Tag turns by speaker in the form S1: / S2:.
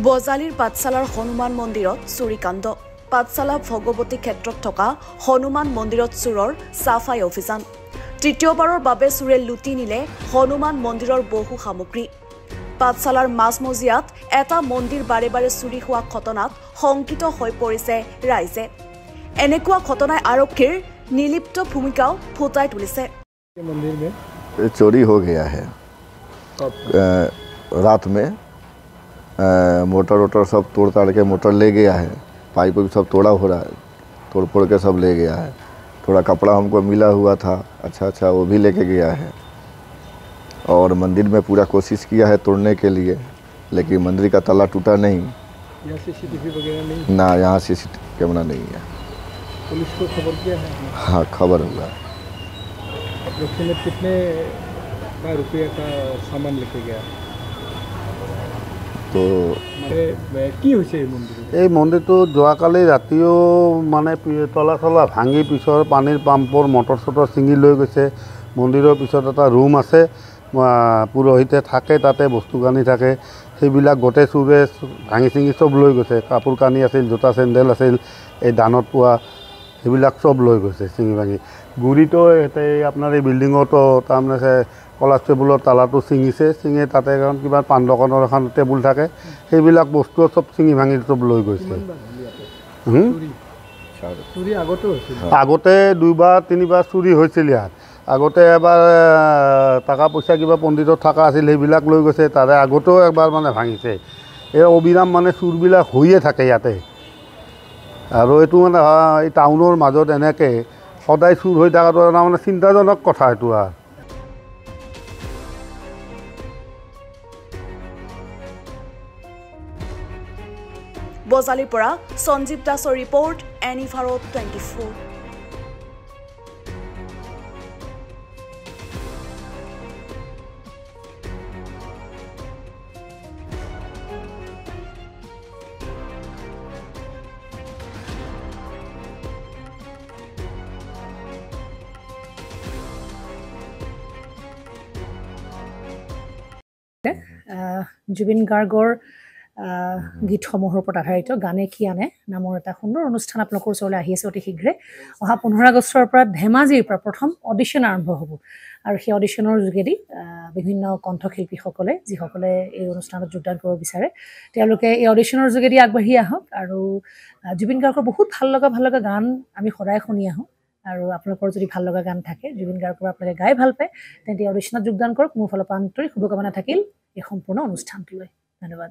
S1: বজালিৰ পাঠশালাৰ হনুমান মন্দিৰত চুৰিকাণ্ড। পাঠশালা ভগৱতী ক্ষেত্ৰত থকা হনুমান মন্দিৰত চোৰৰ সাফাই অভিযান। তৃতীয়বাৰৰ বাবে চোৰে লুটি নিলে হনুমান মন্দিৰৰ বহু সামগ্ৰী। পাঠশালাৰ মাজমজিয়াত এটা মন্দিৰ বাৰে বাৰে চুৰি হোৱা ঘটনাত শংকিত হৈ পৰিছে ৰাইজে। এনেকুৱা ঘটনাই আৰক্ষীৰ নিলিপ্ত ভূমিকাও ফুটাই তুলিছে।
S2: मंदिर में
S3: चोरी हो गया है रात में। मोटर वोटर सब तोड़ ताड़ के मोटर ले गया है, पाइप भी सब तोड़ा हो रहा है, तोड़ फोड़ के सब ले गया है। थोड़ा कपड़ा हमको मिला हुआ था, अच्छा वो भी लेके गया है। और मंदिर में पूरा कोशिश किया है तोड़ने के लिए, लेकिन मंदिर का ताला टूटा नहीं।
S2: यहाँ सीसीटीवी वगैरह नहीं
S3: ना, यहाँ सीसीटीवी कैमरा नहीं है।
S2: पुलिस को खबर किया है?
S3: हाँ, खबर हुआ।
S2: अप्रोक्सीमेट कितने का रुपये का सामान लेके गया?
S3: तो
S4: এই মন্দিৰটো যোৱাকালি ৰাতিও মানে তলা চলা ভাঙি পিছৰ পানীৰ পাম্পৰ মটৰ চটৰ ছিঙি লৈ গৈছে। মন্দিৰৰ পিছত এটা ৰুম আছে, পুৰোহিতে থাকে, তাতে বস্তু কানি থাকে, সেইবিলাক গোটেই চোৰে ভাঙি চিঙি চব লৈ গৈছে। কাপোৰ কানি আছিল, জোতা চেণ্ডেল আছিল, এই দানত পোৱা সেইবিলাক চব লৈ গৈছে চিঙি ভাঙি। গুৰিটো আপোনাৰ এই বিল্ডিঙতো তাৰমানে কলাষ্টেবুলৰ তালাটো ছিঙিছে, ছিঙি তাতে এখন কিবা পাণ দোকানৰ এখন টেবুল থাকে, সেইবিলাক বস্তুও চব ছিঙি ভাঙি চব লৈ গৈছে। আগতে দুইবাৰ তিনিবাৰ চুৰি হৈছিল ইয়াত। আগতে এবাৰ টকা পইচা কিবা পণ্ডিতত থকা আছিল, সেইবিলাক লৈ গৈছে। তাৰে আগতেও এবাৰ মানে ভাঙিছে। এই অবিৰাম মানে চুৰবিলাক হৈয়ে থাকে ইয়াতে। আৰু এইটো মানে এই টাউনৰ মাজত এনেকৈ সদায় চুৰ হৈ থকাটো এটা মানে চিন্তাজনক কথা। এইটো আৰু
S1: বজালিৰ পৰা সঞ্জীৱ দাসৰ ৰিপৰ্ট, এনিভাৰত 24।
S5: জুবিন গাৰ্গৰ গীতসমূহৰ ওপৰত আধাৰিত গানে কি আনে নামৰ এটা সুন্দৰ অনুষ্ঠান আপোনালোকৰ ওচৰলৈ আহি আছে অতি শীঘ্ৰে। অহা 15 আগষ্টৰ পৰা ধেমাজিৰ পৰা প্ৰথম অডিশ্যন আৰম্ভ হ'ব। আৰু সেই অডিশ্যনৰ যোগেদি বিভিন্ন কণ্ঠশিল্পীসকলে যিসকলে এই অনুষ্ঠানত যোগদান কৰিব বিচাৰে, তেওঁলোকে এই অডিশ্যনৰ যোগেদি আগবাঢ়ি আহক। আৰু জুবিন গাৰ্গৰ বহুত ভাল লগা গান আমি সদায় শুনি আহোঁ। আৰু আপোনালোকৰ যদি ভাল লগা গান থাকে, জুবিন গাৰ্গৰ আপোনালোকে গাই ভাল পায়, তেন্তে অডিশ্যনত যোগদান কৰক। মোৰ ফালৰ পৰা আন্তৰিক শুভকামনা থাকিল এই সম্পূৰ্ণ অনুষ্ঠানটোলৈ। ধন্যবাদ।